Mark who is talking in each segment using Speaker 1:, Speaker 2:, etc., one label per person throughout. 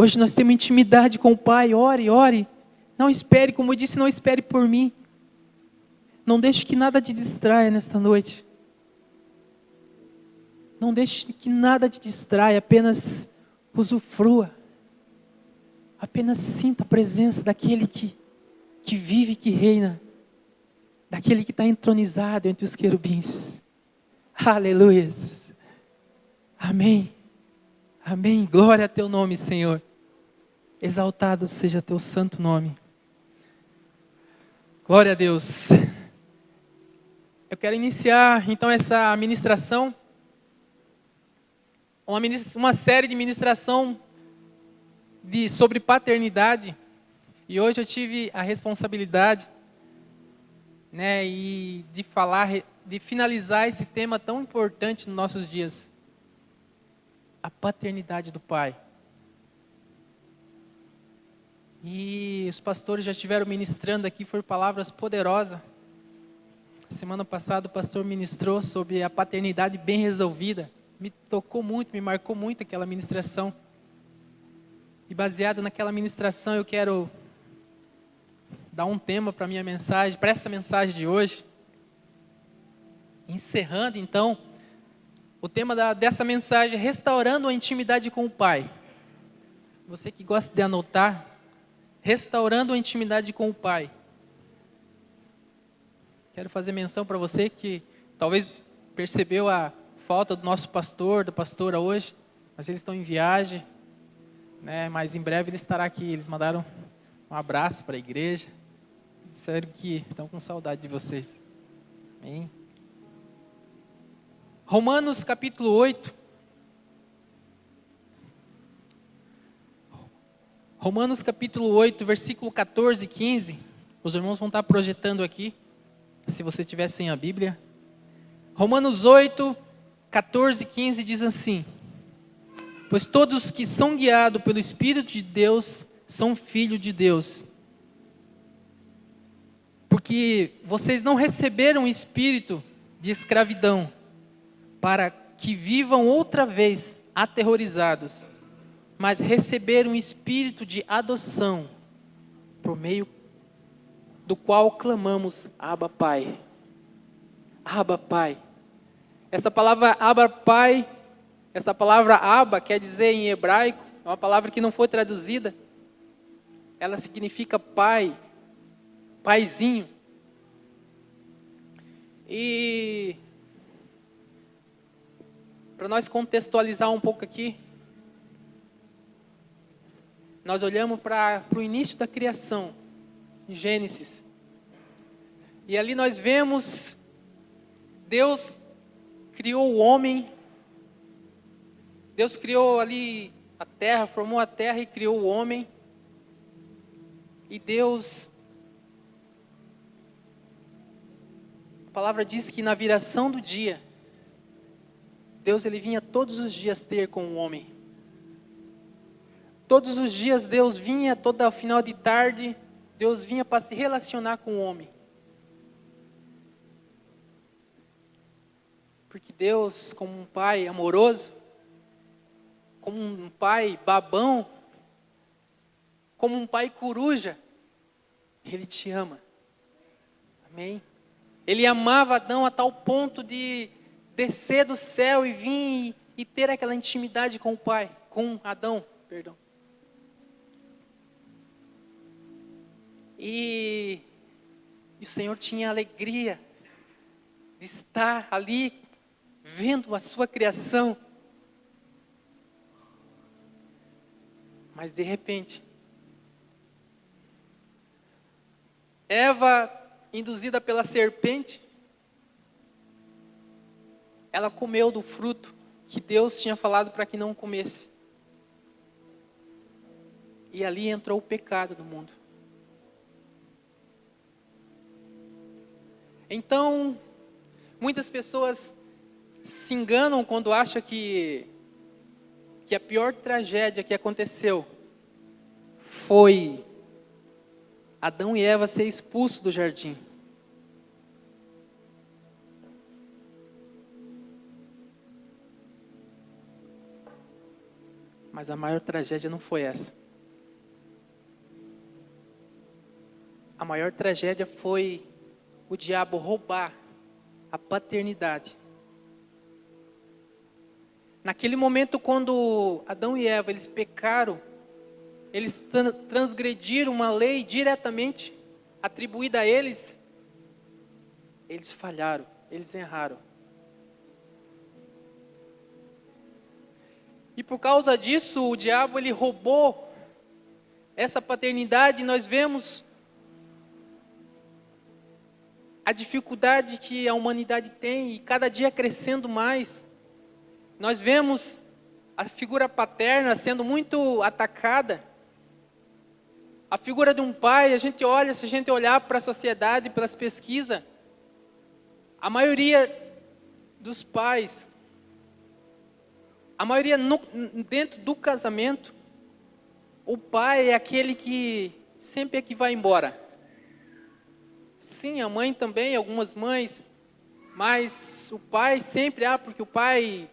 Speaker 1: Hoje nós temos intimidade com o Pai. Ore, ore. Não espere, como eu disse, não espere por mim. Não deixe que nada te distraia nesta noite. Não deixe que nada te distraia, apenas usufrua. Apenas sinta a presença daquele que vive e que reina. Daquele que está entronizado entre os querubins. Aleluias. Amém. Amém. Glória a teu nome, Senhor. Exaltado seja teu santo nome. Glória a Deus. Eu quero iniciar então essa ministração. Uma série de ministração sobre paternidade. E hoje eu tive a responsabilidade, e de finalizar esse tema tão importante nos nossos dias. A paternidade do Pai. E os pastores já estiveram ministrando aqui, foram palavras poderosas. Semana passada o pastor ministrou sobre a paternidade bem resolvida. Me tocou muito, me marcou muito aquela ministração. E baseado naquela ministração eu quero dar um tema para minha mensagem, para essa mensagem de hoje. Encerrando então, o tema dessa mensagem é restaurando a intimidade com o Pai. Você que gosta de anotar, restaurando a intimidade com o Pai. Quero fazer menção para você que talvez percebeu a falta do nosso pastor, da pastora hoje, mas eles estão em viagem, mas em breve ele estará aqui. Eles mandaram um abraço para a igreja, disseram que estão com saudade de vocês. Amém? Romanos capítulo 8. Romanos capítulo 8, versículo 14 e 15. Os irmãos vão estar projetando aqui, se você tiver sem a Bíblia. Romanos 8, 14 e 15 diz assim: pois todos que são guiados pelo Espírito de Deus são filhos de Deus. Porque vocês não receberam espírito de escravidão, para que vivam outra vez aterrorizados, mas receberam um espírito de adoção, por meio do qual clamamos, Abba Pai. Abba Pai. Essa palavra Abba Pai, essa palavra Abba quer dizer em hebraico, é uma palavra que não foi traduzida. Ela significa pai, paizinho. E para nós contextualizar um pouco aqui, nós olhamos para o início da criação, em Gênesis. E ali nós vemos Deus criou o homem. Deus criou ali a terra, formou a terra e criou o homem. E Deus, a palavra diz que na viração do dia, Deus ele vinha todos os dias ter com o homem. Todos os dias Deus vinha, todo final de tarde, Deus vinha para se relacionar com o homem. Porque Deus, como um pai amoroso, como um pai babão, como um pai coruja, Ele te ama. Amém? Ele amava Adão a tal ponto de descer do céu e vir e ter aquela intimidade com o pai, com Adão, perdão. E o Senhor tinha alegria de estar ali, vendo a sua criação. Mas de repente, Eva, induzida pela serpente, ela comeu do fruto que Deus tinha falado para que não comesse. E ali entrou o pecado no mundo. Então, muitas pessoas se enganam quando acham que a pior tragédia que aconteceu foi Adão e Eva ser expulsos do jardim. Mas a maior tragédia não foi essa. A maior tragédia foi o diabo roubar a paternidade. Naquele momento, quando Adão e Eva eles pecaram, eles transgrediram uma lei diretamente atribuída a eles, eles falharam, eles erraram. E por causa disso, o diabo ele roubou essa paternidade. Nós vemos a dificuldade que a humanidade tem e cada dia crescendo mais. Nós vemos a figura paterna sendo muito atacada. A figura de um pai, se a gente olhar para a sociedade, pelas pesquisas, a maioria dos pais, a maioria dentro do casamento, o pai é aquele que sempre é que vai embora. Sim, a mãe também, algumas mães, mas o pai sempre, porque o pai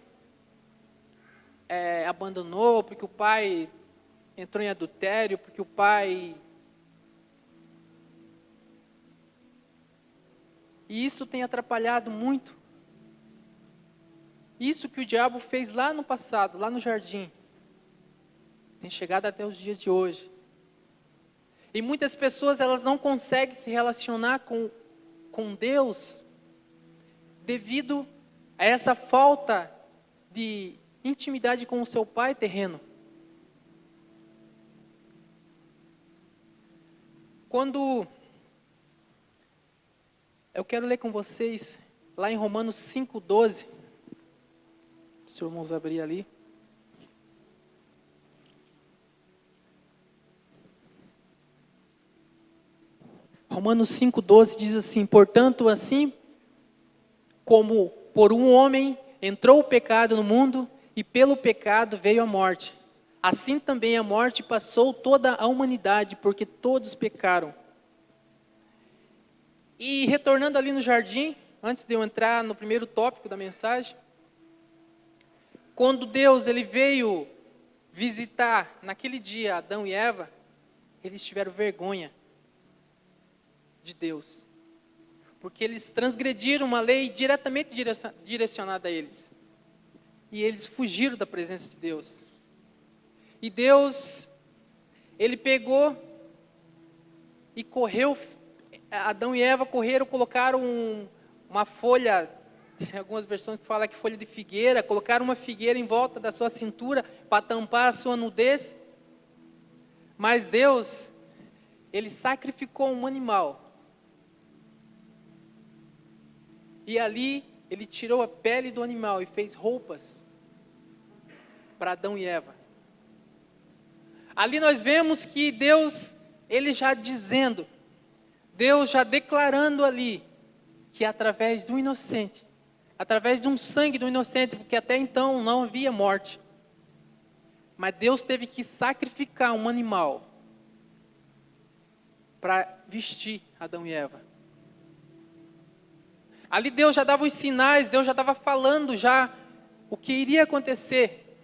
Speaker 1: abandonou, porque o pai entrou em adultério, porque o pai... E isso tem atrapalhado muito. Isso que o diabo fez lá no passado, lá no jardim, tem chegado até os dias de hoje. E muitas pessoas elas não conseguem se relacionar com Deus devido a essa falta de intimidade com o seu pai terreno. Quando eu quero ler com vocês lá em Romanos 5:12, se os irmãos abrir ali. Romanos 5:12 diz assim: portanto, assim como por um homem entrou o pecado no mundo, e pelo pecado veio a morte, assim também a morte passou toda a humanidade, porque todos pecaram. E retornando ali no jardim, antes de eu entrar no primeiro tópico da mensagem, quando Deus ele veio visitar naquele dia Adão e Eva, eles tiveram vergonha de Deus, porque eles transgrediram uma lei diretamente direcionada a eles, e eles fugiram da presença de Deus. E Deus, ele pegou e correu, Adão e Eva correram, colocaram uma folha, tem algumas versões que falam que folha de figueira, colocaram uma figueira em volta da sua cintura para tampar a sua nudez. Mas Deus, ele sacrificou um animal. E ali, ele tirou a pele do animal e fez roupas para Adão e Eva. Ali nós vemos que Deus, ele já dizendo, Deus já declarando ali, que através do inocente, através de um sangue do inocente, porque até então não havia morte, mas Deus teve que sacrificar um animal para vestir Adão e Eva. Ali Deus já dava os sinais, Deus já estava falando já o que iria acontecer,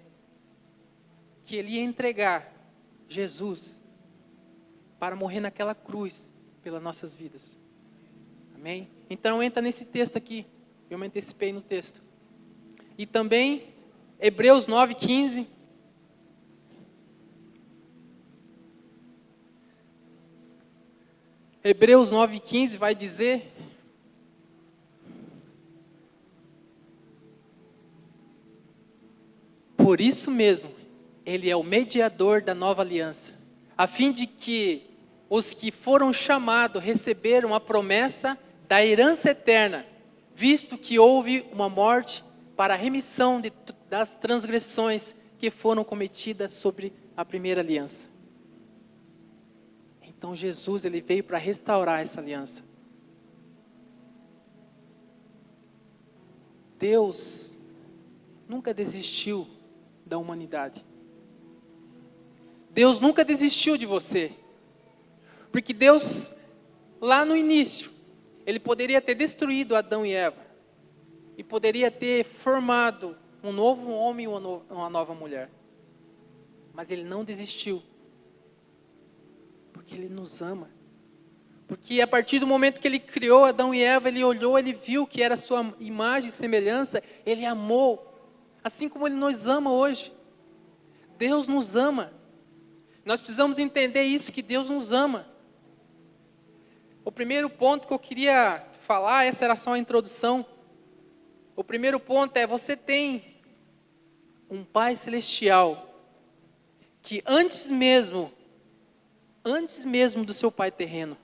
Speaker 1: que Ele ia entregar Jesus para morrer naquela cruz pelas nossas vidas. Amém? Então entra nesse texto aqui, eu me antecipei no texto. E também Hebreus 9:15. Hebreus 9:15 vai dizer: por isso mesmo, Ele é o mediador da nova aliança, a fim de que os que foram chamados receberam a promessa da herança eterna, visto que houve uma morte para a remissão das transgressões que foram cometidas sobre a primeira aliança. Então Jesus, ele veio para restaurar essa aliança. Deus nunca desistiu da humanidade. Deus nunca desistiu de você. Porque Deus, lá no início, Ele poderia ter destruído Adão e Eva. E poderia ter formado um novo homem e uma nova mulher. mas Ele não desistiu. Porque Ele nos ama. Porque a partir do momento que Ele criou Adão e Eva, Ele olhou, Ele viu que era a sua imagem e semelhança, Ele amou. Assim como Ele nos ama hoje. Deus nos ama. Nós precisamos entender isso, que Deus nos ama. O primeiro ponto que eu queria falar, essa era só a introdução. O primeiro ponto é, você tem um Pai Celestial, que antes mesmo do seu Pai terreno,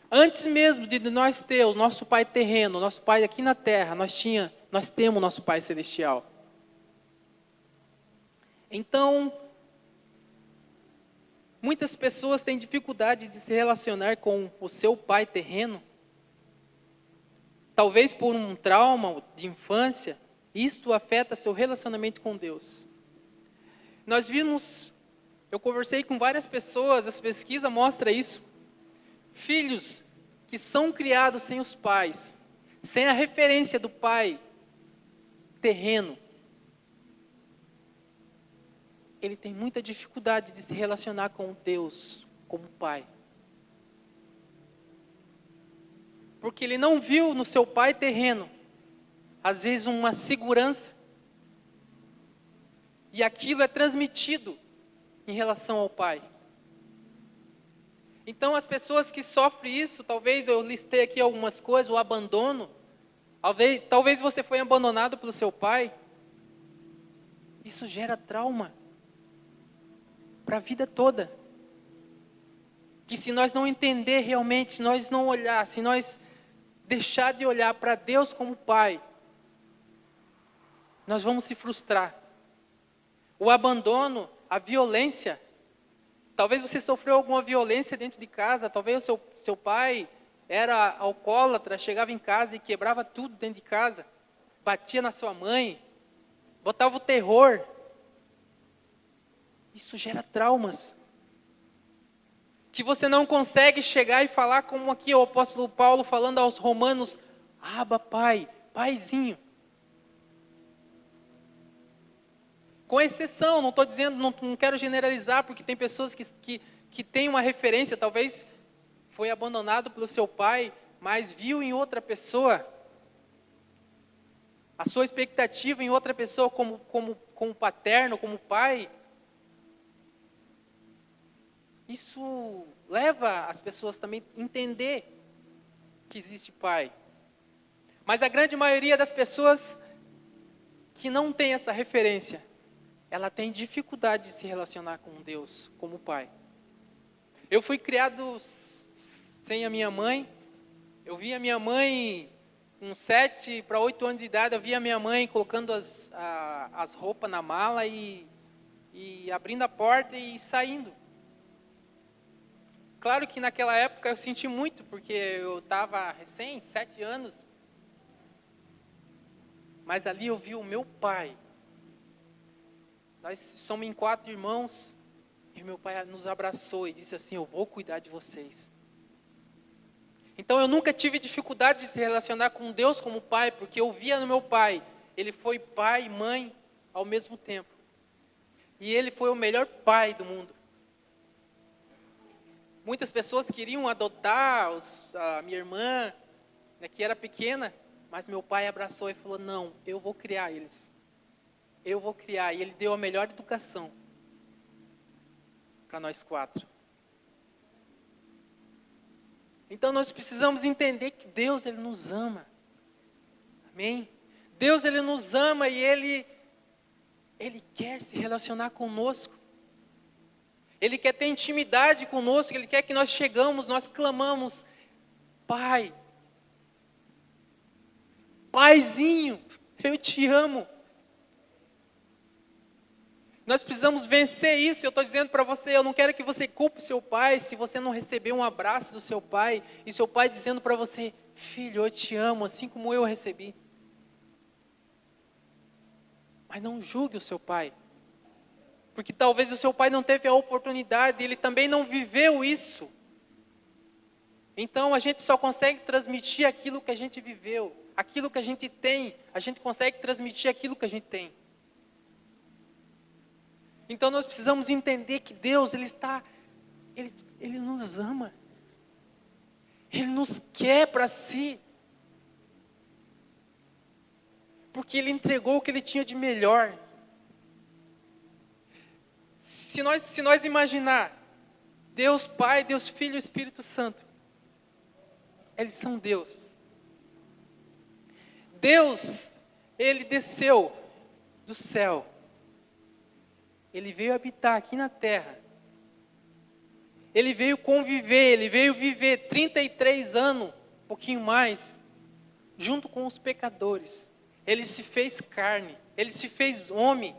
Speaker 1: antes mesmo de nós ter o nosso Pai terreno, nosso Pai aqui na terra, nós temos nosso Pai Celestial. Então, muitas pessoas têm dificuldade de se relacionar com o seu pai terreno. Talvez por um trauma de infância, isto afeta seu relacionamento com Deus. Eu conversei com várias pessoas, as pesquisas mostram isso. Filhos que são criados sem os pais, sem a referência do pai terreno, ele tem muita dificuldade de se relacionar com Deus como pai. Porque ele não viu no seu pai terreno, às vezes, uma segurança. E aquilo é transmitido em relação ao pai. Então, as pessoas que sofrem isso, talvez eu listei aqui algumas coisas, o abandono. Talvez você foi abandonado pelo seu pai. Isso gera trauma para a vida toda. Que se nós não entender realmente, se nós não olhar, se nós deixar de olhar para Deus como Pai, nós vamos se frustrar. O abandono, a violência. Talvez você sofreu alguma violência dentro de casa, talvez o seu pai era alcoólatra, chegava em casa e quebrava tudo dentro de casa, batia na sua mãe, botava o terror. Isso gera traumas. Que você não consegue chegar e falar como aqui o apóstolo Paulo falando aos romanos, Abba, Pai, Paizinho. Com exceção, não estou dizendo, não quero generalizar, porque tem pessoas que têm uma referência, talvez foi abandonado pelo seu pai, mas viu em outra pessoa a sua expectativa em outra pessoa como paterno, como pai. Isso leva as pessoas também a entender que existe pai. Mas a grande maioria das pessoas que não tem essa referência, ela tem dificuldade de se relacionar com Deus como pai. Eu fui criado sem a minha mãe. Eu vi a minha mãe com 7 para 8 anos de idade, eu vi a minha mãe colocando as roupas na mala e abrindo a porta e saindo. Claro que naquela época eu senti muito, porque eu estava recém, 7 anos. Mas ali eu vi o meu pai. Nós somos em 4 irmãos, e meu pai nos abraçou e disse assim, eu vou cuidar de vocês. Então eu nunca tive dificuldade de se relacionar com Deus como pai, porque eu via no meu pai, ele foi pai e mãe ao mesmo tempo. E ele foi o melhor pai do mundo. Muitas pessoas queriam adotar a minha irmã, né, que era pequena, mas meu pai abraçou e falou, não, eu vou criar eles. Eu vou criar. E ele deu a melhor educação para nós 4. Então nós precisamos entender que Deus, Ele nos ama. Amém? Deus, Ele nos ama e Ele quer se relacionar conosco. Ele quer ter intimidade conosco, Ele quer que nós chegamos, nós clamamos, Pai, Paizinho, eu te amo. Nós precisamos vencer isso. Eu estou dizendo para você, eu não quero que você culpe seu pai se você não receber um abraço do seu pai, e seu pai dizendo para você, filho, eu te amo, assim como eu recebi. Mas não julgue o seu pai, porque talvez o seu pai não teve a oportunidade, ele também não viveu isso. Então a gente só consegue transmitir aquilo que a gente viveu, aquilo que a gente tem, a gente consegue transmitir aquilo que a gente tem. Então nós precisamos entender que Deus, Ele nos ama. Ele nos quer para si. Porque Ele entregou o que Ele tinha de melhor. Se nós imaginar Deus Pai, Deus Filho e Espírito Santo, eles são Deus. Deus, Ele desceu do céu. Ele veio habitar aqui na terra. Ele veio conviver, Ele veio viver 33 anos, um pouquinho mais, junto com os pecadores. Ele se fez carne, Ele se fez homem,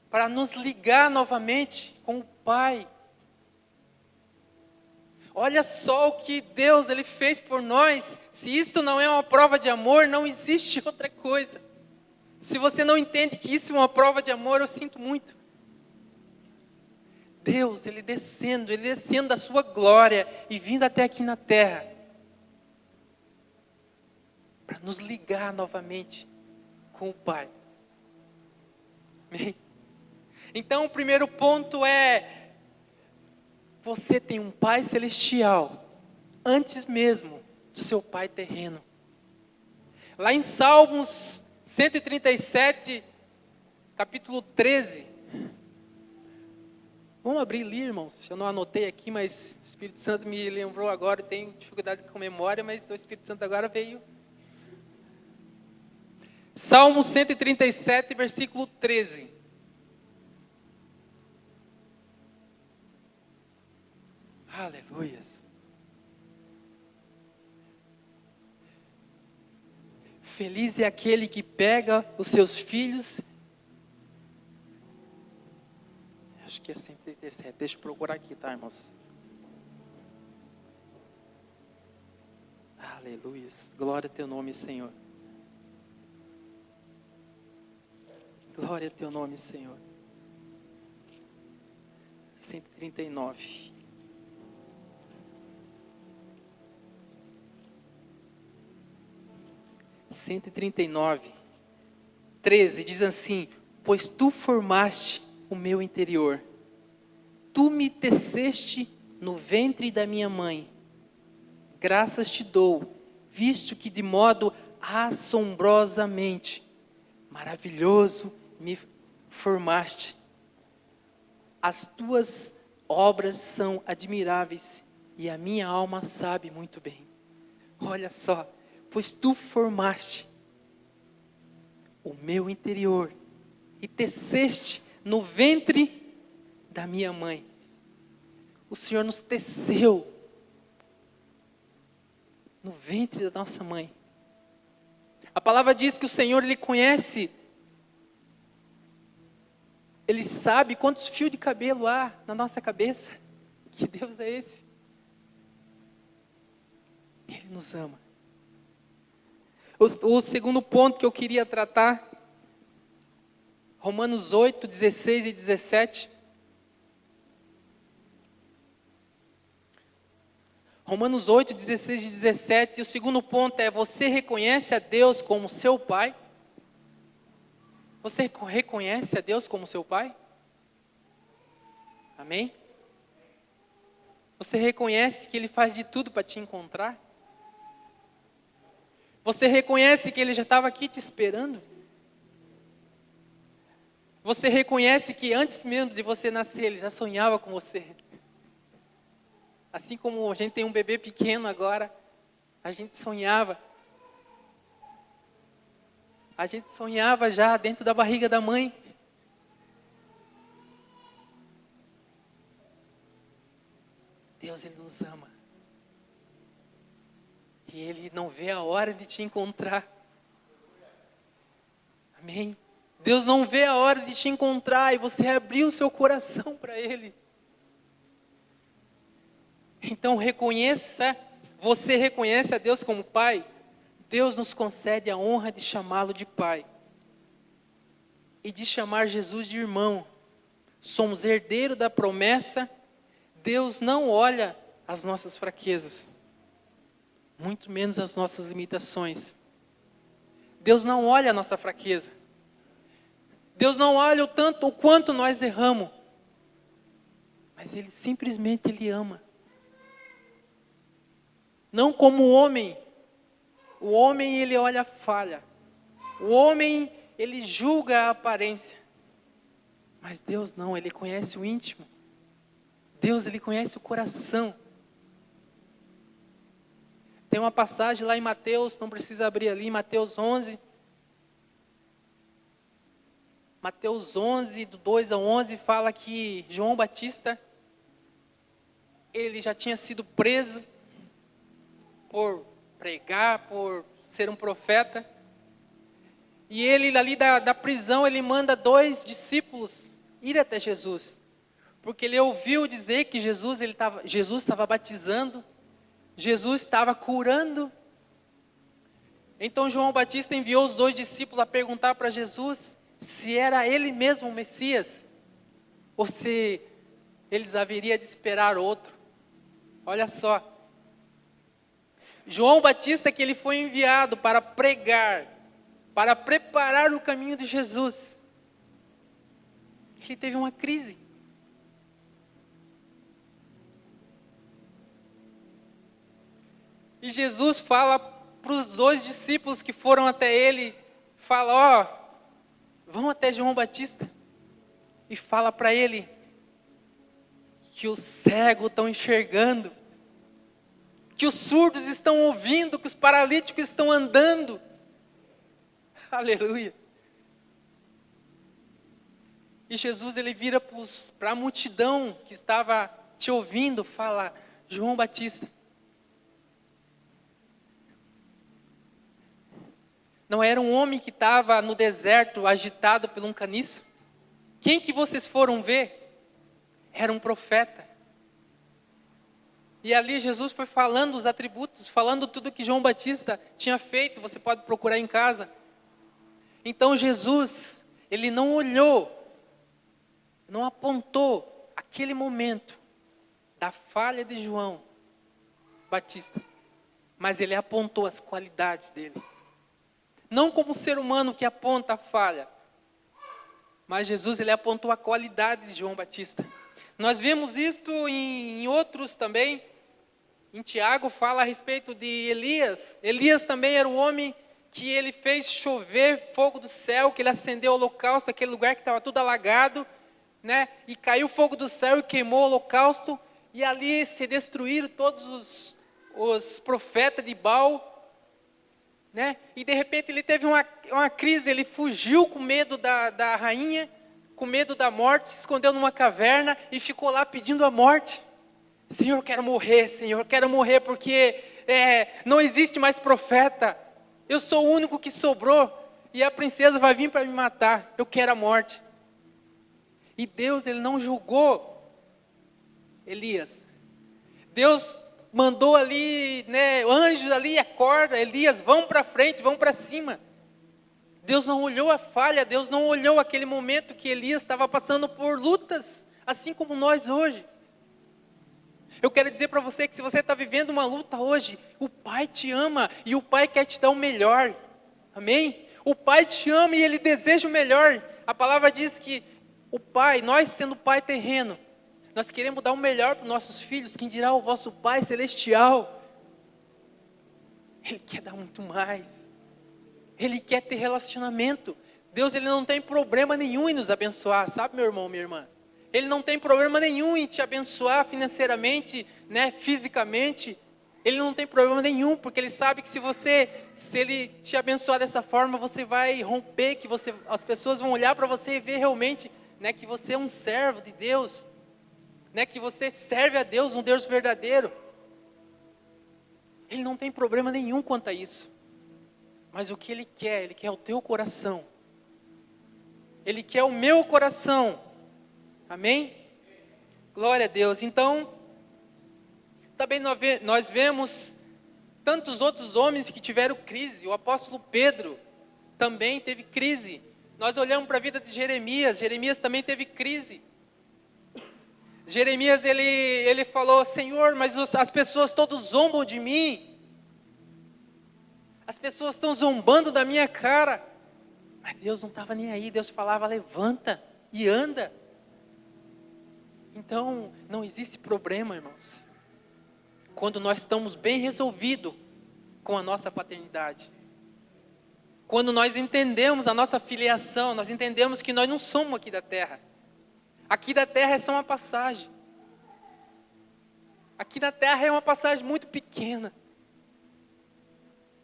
Speaker 1: para nos ligar novamente com o Pai. Olha só o que Deus Ele fez por nós. Se isto não é uma prova de amor, não existe outra coisa. Se você não entende que isso é uma prova de amor, eu sinto muito. Deus, Ele descendo da sua glória e vindo até aqui na terra, para nos ligar novamente com o Pai. Amém? Então o primeiro ponto é, você tem um Pai celestial, antes mesmo do seu Pai terreno. Lá em Salmos 137, capítulo 13, vamos abrir ali, irmãos. Eu não anotei aqui, mas o Espírito Santo me lembrou agora. Eu tenho dificuldade com memória, mas o Espírito Santo agora veio. Salmo 137, versículo 13. Aleluias. Feliz é aquele que pega os seus filhos. Acho que é 137, deixa eu procurar aqui, tá, irmãos? Aleluia, glória a teu nome, Senhor. Glória a teu nome, Senhor. 139. (139, 13) diz assim: pois tu formaste o meu interior, tu me teceste no ventre da minha mãe. Graças te dou, visto que de modo assombrosamente maravilhoso me formaste. As tuas obras são admiráveis e a minha alma sabe muito bem. Olha só, pois tu formaste o meu interior e teceste no ventre da minha mãe. O Senhor nos teceu no ventre da nossa mãe. A palavra diz que o Senhor, Ele conhece, Ele sabe quantos fios de cabelo há na nossa cabeça. Que Deus é esse? Ele nos ama. O segundo ponto que eu queria tratar, Romanos 8, 16 e 17. Romanos 8, 16 e 17. E o segundo ponto é, você reconhece a Deus como seu Pai? Você reconhece a Deus como seu Pai? Amém? Você reconhece que Ele faz de tudo para te encontrar? Você reconhece que Ele já estava aqui te esperando? Você reconhece que antes mesmo de você nascer, Ele já sonhava com você? Assim como a gente tem um bebê pequeno agora, a gente sonhava. A gente sonhava já dentro da barriga da mãe. Deus, Ele nos ama. E Ele não vê a hora de te encontrar. Amém? Deus não vê a hora de te encontrar e você abrir o seu coração para Ele. Então você reconhece a Deus como Pai? Deus nos concede a honra de chamá-lo de Pai. E de chamar Jesus de irmão. Somos herdeiros da promessa. Deus não olha as nossas fraquezas, muito menos as nossas limitações. Deus não olha a nossa fraqueza. Deus não olha o quanto nós erramos, mas Ele simplesmente Ele ama. Não como o homem ele olha a falha, o homem ele julga a aparência, mas Deus não, Ele conhece o íntimo, Deus Ele conhece o coração. Tem uma passagem lá em Mateus, não precisa abrir ali, Mateus 11, do 2 ao 11, fala que João Batista, ele já tinha sido preso por pregar, por ser um profeta. E ele ali da prisão, ele manda 2 discípulos ir até Jesus. Porque ele ouviu dizer que Jesus estava batizando, Jesus estava curando. Então João Batista enviou os 2 discípulos a perguntar para Jesus se era ele mesmo o Messias, ou se eles haveriam de esperar outro. Olha só. João Batista, que ele foi enviado para pregar, para preparar o caminho de Jesus, ele teve uma crise. E Jesus fala para os 2 discípulos que foram até ele, fala, vão até João Batista e fala para ele que os cegos estão enxergando, que os surdos estão ouvindo, que os paralíticos estão andando. Aleluia. E Jesus ele vira para a multidão que estava te ouvindo, fala, João Batista, não era um homem que estava no deserto agitado por um caniço? Quem que vocês foram ver? Era um profeta. E ali Jesus foi falando os atributos, falando tudo que João Batista tinha feito, você pode procurar em casa. Então Jesus, ele não olhou, não apontou aquele momento da falha de João Batista, mas ele apontou as qualidades dele. Não como ser humano que aponta a falha, mas Jesus ele apontou a qualidade de João Batista. Nós vemos isto em outros também. Em Tiago fala a respeito de Elias. Elias também era um homem que ele fez chover fogo do céu, que ele acendeu o holocausto, aquele lugar que estava tudo alagado, né? E caiu fogo do céu e queimou o holocausto. E ali se destruíram todos os profetas de Baal, né? E de repente ele teve uma crise, ele fugiu com medo da rainha, com medo da morte, se escondeu numa caverna e ficou lá pedindo a morte. Senhor, eu quero morrer porque não existe mais profeta, eu sou o único que sobrou e a princesa vai vir para me matar, eu quero a morte. E Deus ele não julgou Elias. Deus mandou ali, anjos ali, acorda, Elias, vão para frente, vão para cima. Deus não olhou a falha, Deus não olhou aquele momento que Elias estava passando por lutas, assim como nós hoje. Eu quero dizer para você que se você está vivendo uma luta hoje, o Pai te ama e o Pai quer te dar o melhor. Amém? O Pai te ama e Ele deseja o melhor. A palavra diz que o Pai, nós sendo Pai terreno, nós queremos dar o melhor para os nossos filhos, quem dirá o vosso Pai celestial. Ele quer dar muito mais. Ele quer ter relacionamento. Deus ele não tem problema nenhum em nos abençoar, sabe meu irmão, minha irmã? Ele não tem problema nenhum em te abençoar financeiramente, fisicamente. Ele não tem problema nenhum, porque Ele sabe que se Ele te abençoar dessa forma, você vai romper, que as pessoas vão olhar para você e ver realmente, que você é um servo de Deus, que você serve a Deus, um Deus verdadeiro. Ele não tem problema nenhum quanto a isso. Mas o que Ele quer o teu coração. Ele quer o meu coração. Amém? Glória a Deus. Então, também nós vemos tantos outros homens que tiveram crise. O apóstolo Pedro também teve crise. Nós olhamos para a vida de Jeremias também teve crise. Jeremias, ele falou, Senhor, mas as pessoas todos zombam de mim. As pessoas estão zombando da minha cara. Mas Deus não estava nem aí, Deus falava, levanta e anda. Então, não existe problema, irmãos, quando nós estamos bem resolvidos com a nossa paternidade. Quando nós entendemos a nossa filiação, nós entendemos que nós não somos aqui da terra. Aqui da terra é só uma passagem. Aqui na terra é uma passagem muito pequena.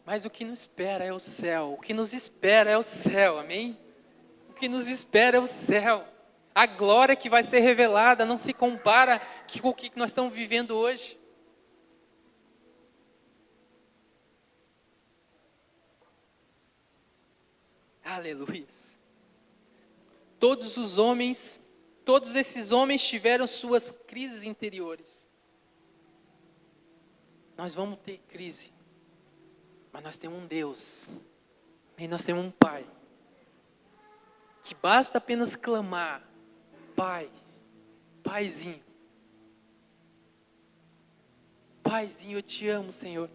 Speaker 1: Mas o que nos espera é o céu. O que nos espera é o céu, amém? O que nos espera é o céu. A glória que vai ser revelada não se compara com o que nós estamos vivendo hoje. Aleluia. Todos esses homens tiveram suas crises interiores. Nós vamos ter crise, mas nós temos um Deus, e nós temos um Pai, que basta apenas clamar, Pai, Paizinho, Paizinho, eu te amo, Senhor.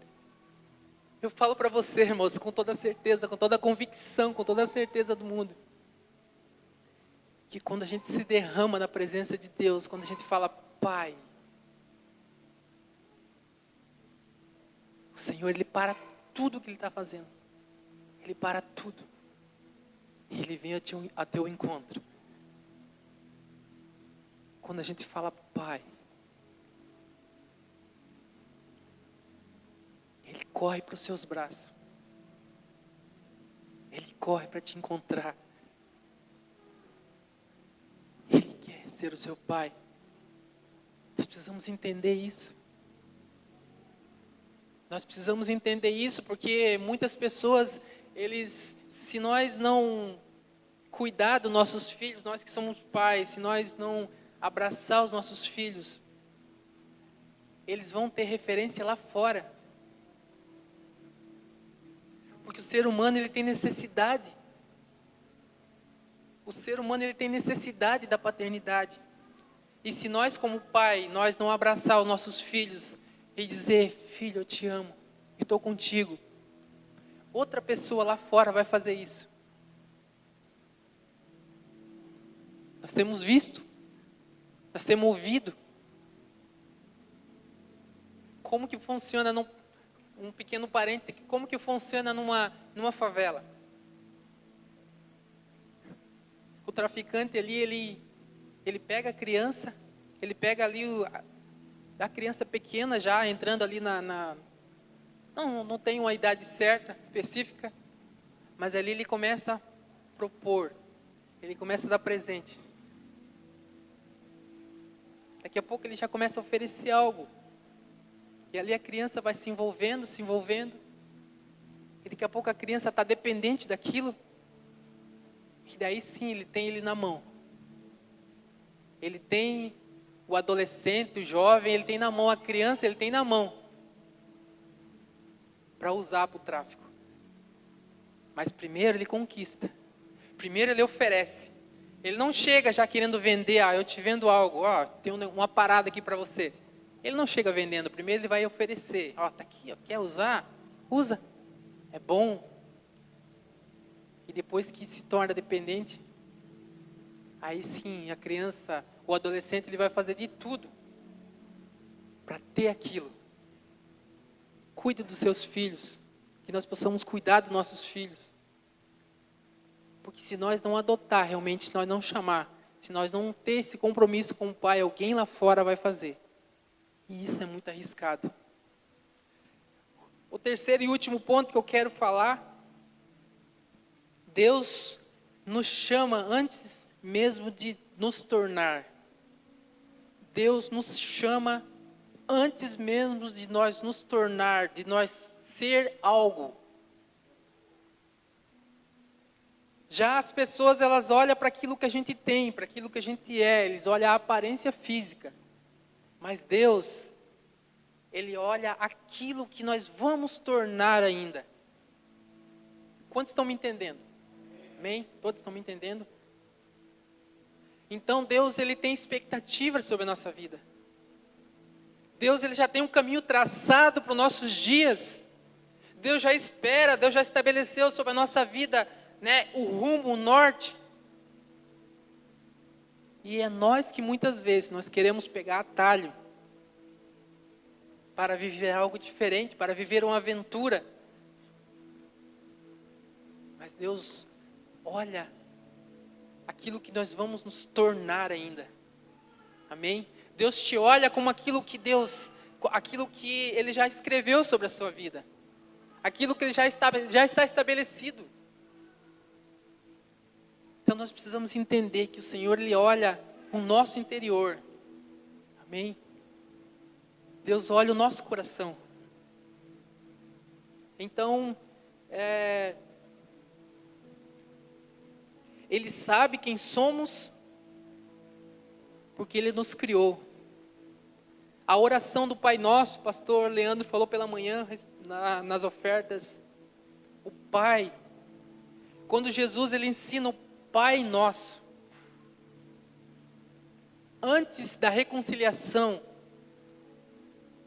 Speaker 1: Eu falo para você, irmãos, com toda certeza, com toda a convicção, com toda a certeza do mundo, que quando a gente se derrama na presença de Deus, quando a gente fala, Pai, o Senhor, Ele para tudo o que Ele está fazendo. Ele para tudo. E Ele vem a teu encontro. Quando a gente fala, Pai, Ele corre para os seus braços. Ele corre para te encontrar. Ele quer ser o seu Pai. Nós precisamos entender isso. Nós precisamos entender isso porque muitas pessoas, se nós não cuidar dos nossos filhos, nós que somos pais, se nós não abraçar os nossos filhos, eles vão ter referência lá fora. Porque o ser humano, ele tem necessidade. O ser humano, ele tem necessidade da paternidade. E se nós como pai, nós não abraçar os nossos filhos e dizer, filho, eu te amo, eu estou contigo, outra pessoa lá fora vai fazer isso. Nós temos visto, nós temos ouvido como que funciona um pequeno parênteses, como que funciona numa favela. O traficante ali, ele pega a criança, ele pega ali a criança pequena já entrando ali não tem uma idade certa, específica, mas ali ele começa a propor, ele começa a dar presente. Daqui a pouco ele já começa a oferecer algo. E ali a criança vai se envolvendo. E daqui a pouco a criança está dependente daquilo. E daí sim ele tem ele na mão. Ele tem o adolescente, o jovem, ele tem na mão a criança, ele tem na mão. Para usar para o tráfico. Mas primeiro ele conquista. Primeiro ele oferece. Ele não chega já querendo vender, eu te vendo algo, tem uma parada aqui para você. Ele não chega vendendo, primeiro ele vai oferecer. Tá aqui, quer usar? Usa. É bom. E depois que se torna dependente, aí sim a criança, o adolescente, ele vai fazer de tudo para ter aquilo. Cuide dos seus filhos, que nós possamos cuidar dos nossos filhos. Porque se nós não adotar realmente, se nós não chamar, se nós não ter esse compromisso com o pai, alguém lá fora vai fazer. E isso é muito arriscado. O terceiro e último ponto que eu quero falar, Deus nos chama antes mesmo de nos tornar. Deus nos chama antes mesmo de nós nos tornar, de nós ser algo. Já as pessoas, elas olham para aquilo que a gente tem, para aquilo que a gente é, eles olham a aparência física. Mas Deus, Ele olha aquilo que nós vamos tornar ainda. Quantos estão me entendendo? Amém? Todos estão me entendendo? Então Deus, Ele tem expectativas sobre a nossa vida. Deus, Ele já tem um caminho traçado para os nossos dias. Deus já espera, Deus já estabeleceu sobre a nossa vida né, o rumo, o norte. E é nós que muitas vezes nós queremos pegar atalho para viver algo diferente, para viver uma aventura. Mas Deus olha aquilo que nós vamos nos tornar ainda. Amém? Deus te olha como aquilo que Ele já escreveu sobre a sua vida. Aquilo que Ele já está estabelecido. Então nós precisamos entender que o Senhor, Ele olha o nosso interior. Amém? Deus olha o nosso coração. Então, Ele sabe quem somos, porque Ele nos criou. A oração do Pai Nosso, o pastor Leandro falou pela manhã, nas ofertas, o Pai, quando Jesus Ele ensina o Pai Nosso, antes da reconciliação,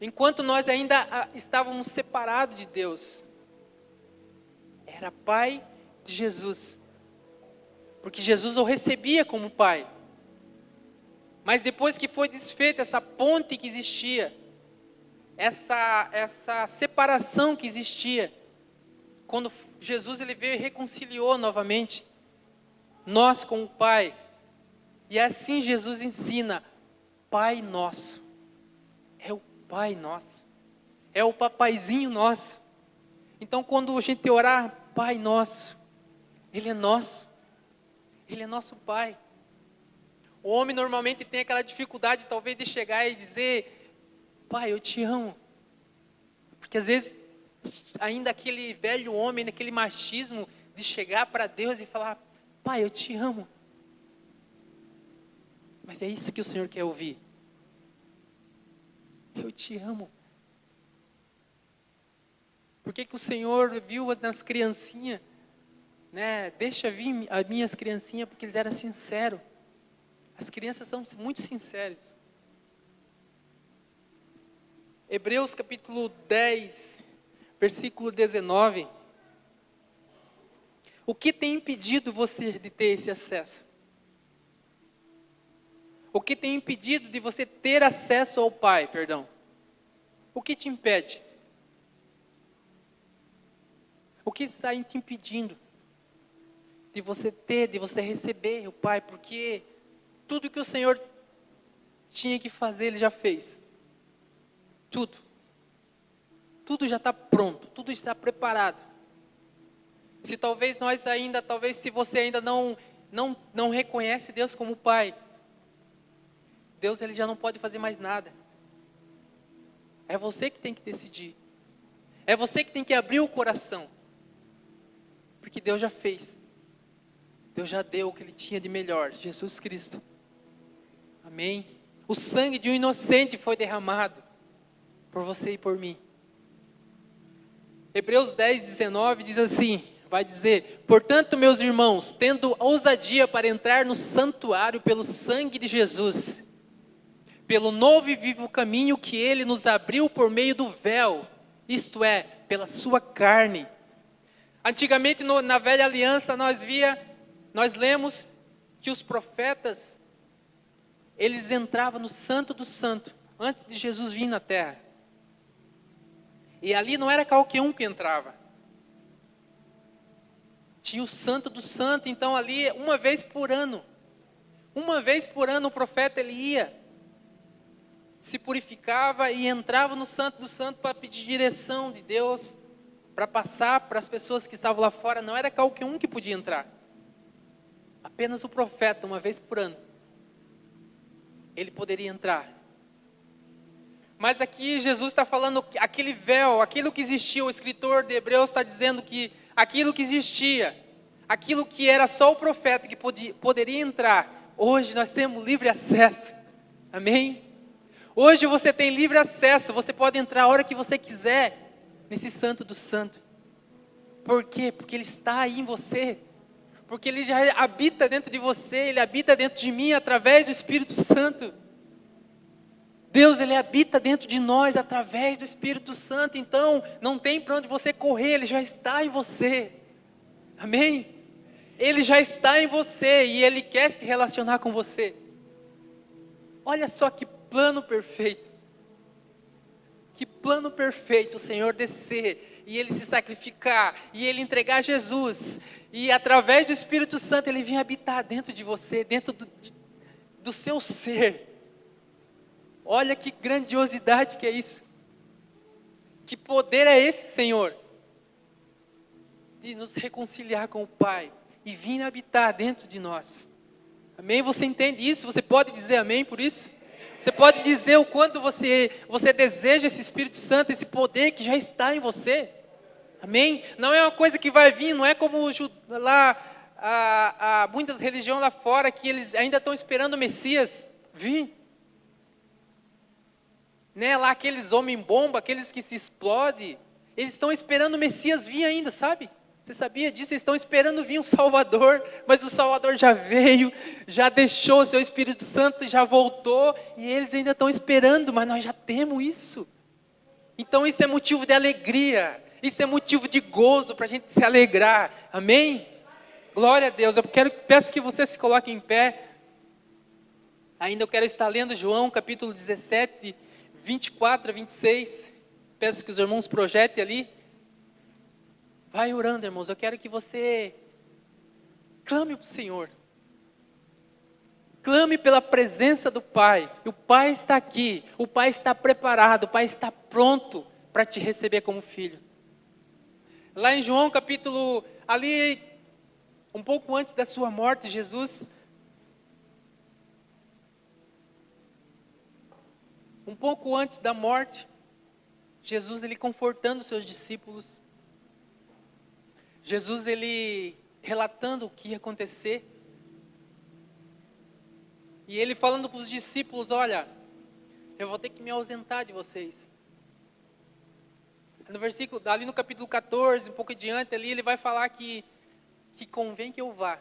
Speaker 1: enquanto nós ainda estávamos separados de Deus, era Pai de Jesus, porque Jesus o recebia como Pai. Mas depois que foi desfeita essa ponte que existia, essa separação que existia, quando Jesus Ele veio e reconciliou novamente nós com o Pai, e assim Jesus ensina, Pai Nosso, é o Pai Nosso, é o papaizinho nosso. Então quando a gente orar, Pai Nosso, Ele é nosso, Ele é nosso Pai. O homem normalmente tem aquela dificuldade talvez de chegar e dizer, Pai, eu te amo. Porque às vezes ainda aquele velho homem, aquele machismo de chegar para Deus e falar, Pai, eu te amo. Mas é isso que o Senhor quer ouvir. Eu te amo. Por que o Senhor viu nas criancinhas, né? Deixa vir as minhas criancinhas, porque eles eram sinceros. As crianças são muito sinceras. Hebreus capítulo 10, versículo 19. O que tem impedido você de ter esse acesso? O que tem impedido de você ter acesso ao Pai, perdão? O que te impede? O que está te impedindo de você ter, de você receber o Pai? Porque tudo que o Senhor tinha que fazer, Ele já fez. Tudo. Tudo já está pronto, tudo está preparado. Se talvez se você ainda não reconhece Deus como Pai, Deus Ele já não pode fazer mais nada. É você que tem que decidir. É você que tem que abrir o coração. Porque Deus já fez. Deus já deu o que Ele tinha de melhor, Jesus Cristo. Amém? O sangue de um inocente foi derramado por você e por mim. Hebreus 10, 19 diz assim, vai dizer, portanto, meus irmãos, tendo ousadia para entrar no santuário pelo sangue de Jesus, pelo novo e vivo caminho que Ele nos abriu por meio do véu, isto é, pela sua carne. Antigamente, na velha aliança, nós lemos que os profetas, eles entravam no Santo do Santo, antes de Jesus vir na terra. E ali não era qualquer um que entrava. Tinha o Santo do Santo, então ali, uma vez por ano o profeta ele ia, se purificava e entrava no Santo do Santo para pedir direção de Deus, para passar para as pessoas que estavam lá fora. Não era qualquer um que podia entrar. Apenas o profeta, uma vez por ano, ele poderia entrar. Mas aqui Jesus está falando que aquele véu, aquilo que existia, o escritor de Hebreus está dizendo que aquilo que existia, aquilo que era só o profeta que poderia entrar, hoje nós temos livre acesso. Amém? Hoje você tem livre acesso, você pode entrar a hora que você quiser nesse Santo do Santo. Por quê? Porque Ele está aí em você. Porque Ele já habita dentro de você, Ele habita dentro de mim através do Espírito Santo. Deus, Ele habita dentro de nós através do Espírito Santo. Então, não tem para onde você correr, Ele já está em você. Amém? Ele já está em você e Ele quer se relacionar com você. Olha só que plano perfeito. Que plano perfeito o Senhor descer e Ele se sacrificar e Ele entregar Jesus. E através do Espírito Santo Ele vir habitar dentro de você, dentro do seu ser. Olha que grandiosidade que é isso. Que poder é esse, Senhor? De nos reconciliar com o Pai e vir habitar dentro de nós. Amém? Você entende isso? Você pode dizer amém por isso? Você pode dizer o quanto você deseja esse Espírito Santo, esse poder que já está em você? Amém? Não é uma coisa que vai vir, não é como lá, muitas religiões lá fora, que eles ainda estão esperando o Messias vir. Né? Lá aqueles homem-bomba, aqueles que se explodem, eles estão esperando o Messias vir ainda, sabe? Você sabia disso? Eles estão esperando vir um Salvador, mas o Salvador já veio, já deixou o seu Espírito Santo, já voltou, e eles ainda estão esperando, mas nós já temos isso. Então isso é motivo de alegria, isso é motivo de gozo para a gente se alegrar, amém? Glória a Deus. Eu peço que você se coloque em pé. Ainda eu quero estar lendo João capítulo 17, 24 a 26, peço que os irmãos projetem ali. Vai orando, irmãos, eu quero que você clame para o Senhor. Clame pela presença do Pai. O Pai está aqui, o Pai está preparado, o Pai está pronto para te receber como filho. Lá em João capítulo, ali, um pouco antes da sua morte, Jesus, um pouco antes da morte, Jesus, ele confortando os seus discípulos, Jesus, ele relatando o que ia acontecer, e ele falando para os discípulos, olha, eu vou ter que me ausentar de vocês. No versículo, ali no capítulo 14, um pouco adiante ali, ele vai falar que convém que eu vá.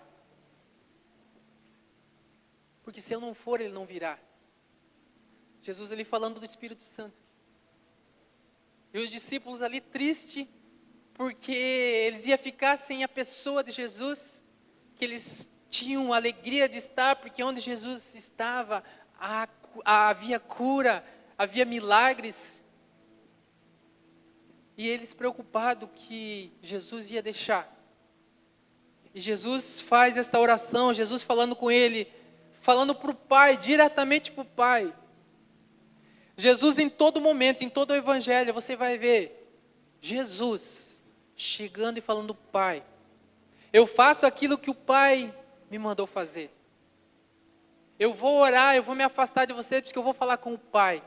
Speaker 1: Porque se eu não for, ele não virá. Jesus, ele falando do Espírito Santo. E os discípulos ali tristes, porque eles iam ficar sem a pessoa de Jesus, que eles tinham alegria de estar, porque onde Jesus estava, havia cura, havia milagres. E eles preocupados que Jesus ia deixar. E Jesus faz essa oração, Jesus falando com ele, falando para o Pai, diretamente para o Pai. Jesus em todo momento, em todo o Evangelho, você vai ver Jesus chegando e falando, Pai, eu faço aquilo que o Pai me mandou fazer. Eu vou orar, eu vou me afastar de você, porque eu vou falar com o Pai.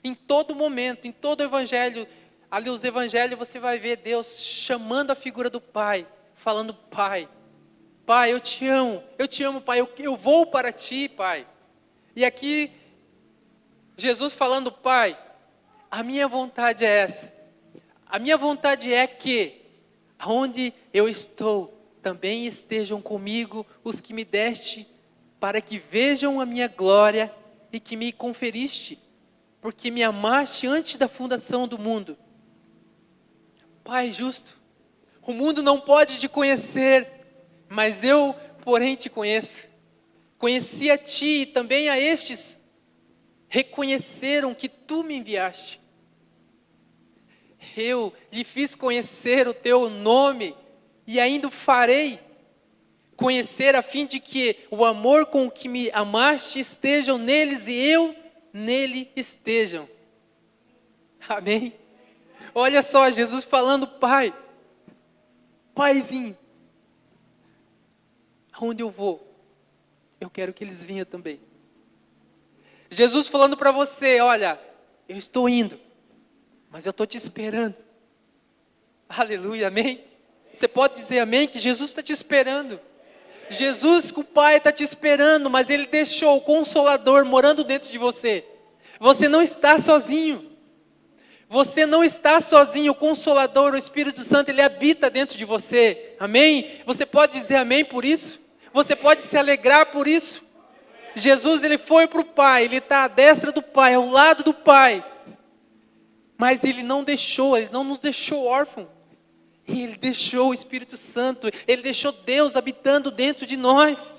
Speaker 1: Em todo momento, em todo o Evangelho, ali os Evangelhos, você vai ver Deus chamando a figura do Pai, falando, Pai, Pai, eu te amo, Pai, eu vou para ti, Pai. E aqui, Jesus falando, Pai, a minha vontade é essa. A minha vontade é que, aonde eu estou, também estejam comigo os que me deste, para que vejam a minha glória e que me conferiste, porque me amaste antes da fundação do mundo. Pai justo, o mundo não pode te conhecer, mas eu, porém, te conheço. Conheci a ti e também a estes reconheceram que tu me enviaste. Eu lhe fiz conhecer o teu nome e ainda o farei conhecer, a fim de que o amor com que me amaste estejam neles e eu nele estejam. Amém? Olha só, Jesus falando, Pai, Paizinho, aonde eu vou, eu quero que eles venham também. Jesus falando para você, olha, eu estou indo, mas eu estou te esperando. Aleluia, amém? Você pode dizer amém, que Jesus está te esperando. Jesus, que o Pai está te esperando, mas Ele deixou o Consolador morando dentro de você. Você não está sozinho. Você não está sozinho, o Consolador, o Espírito Santo, Ele habita dentro de você. Amém? Você pode dizer amém por isso? Você pode se alegrar por isso? Jesus, Ele foi para o Pai, Ele está à destra do Pai, ao lado do Pai. Mas Ele não nos deixou órfãos. E Ele deixou o Espírito Santo, Ele deixou Deus habitando dentro de nós.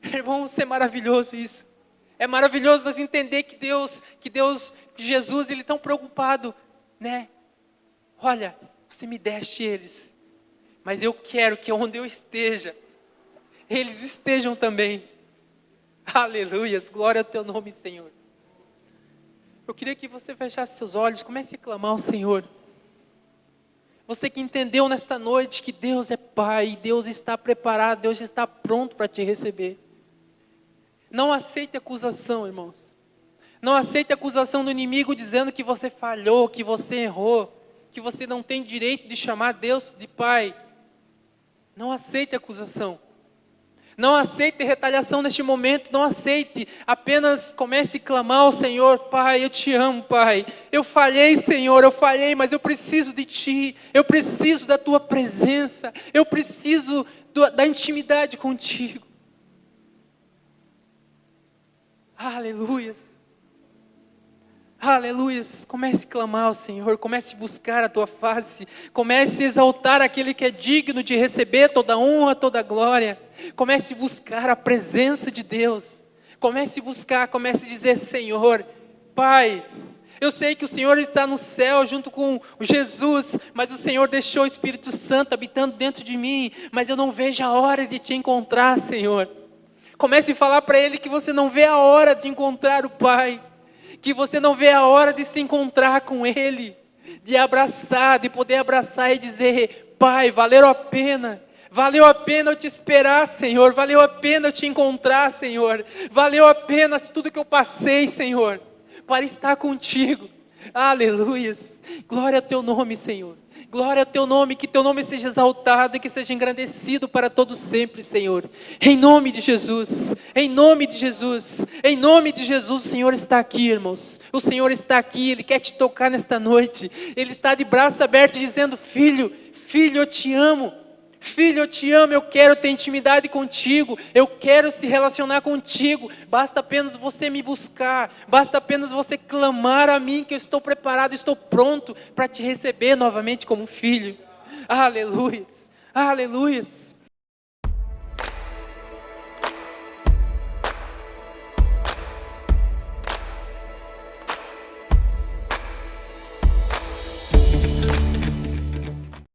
Speaker 1: Irmãos, é maravilhoso isso. É maravilhoso nós entender que Jesus, Ele é tão preocupado, né? Olha, você me deste eles, mas eu quero que onde eu esteja, eles estejam também. Aleluias, glória ao teu nome, Senhor. Eu queria que você fechasse seus olhos, comece a clamar ao Senhor. Você que entendeu nesta noite que Deus é Pai, Deus está preparado, Deus está pronto para te receber. Não aceite acusação, irmãos. Não aceite a acusação do inimigo dizendo que você falhou, que você errou, que você não tem direito de chamar Deus de Pai. Não aceite a acusação. Não aceite retaliação neste momento, não aceite. Apenas comece a clamar ao Senhor: Pai, eu te amo, Pai. Eu falhei, Senhor, eu falhei, mas eu preciso de Ti. Eu preciso da Tua presença. Eu preciso da intimidade contigo. Aleluias. Aleluias, comece a clamar ao Senhor, comece a buscar a Tua face, comece a exaltar aquele que é digno de receber toda honra, toda glória, comece a buscar a presença de Deus, comece a buscar, comece a dizer: Senhor, Pai, eu sei que o Senhor está no céu junto com Jesus, mas o Senhor deixou o Espírito Santo habitando dentro de mim, mas eu não vejo a hora de Te encontrar, Senhor. Comece a falar para Ele que você não vê a hora de encontrar o Pai, que você não vê a hora de se encontrar com Ele, de abraçar, de poder abraçar e dizer: Pai, valeu a pena eu te esperar, Senhor, valeu a pena eu te encontrar, Senhor, valeu a pena tudo que eu passei, Senhor, para estar contigo. Aleluias, glória ao teu nome, Senhor. Glória ao teu nome, que teu nome seja exaltado e que seja engrandecido para todos sempre, Senhor. Em nome de Jesus, em nome de Jesus, em nome de Jesus, o Senhor está aqui, irmãos. O Senhor está aqui, Ele quer te tocar nesta noite. Ele está de braços abertos dizendo: filho, eu te amo. Filho, eu te amo, eu quero ter intimidade contigo, eu quero se relacionar contigo, basta apenas você me buscar, basta apenas você clamar a mim, que eu estou preparado, estou pronto para te receber novamente como filho. Aleluias, aleluias.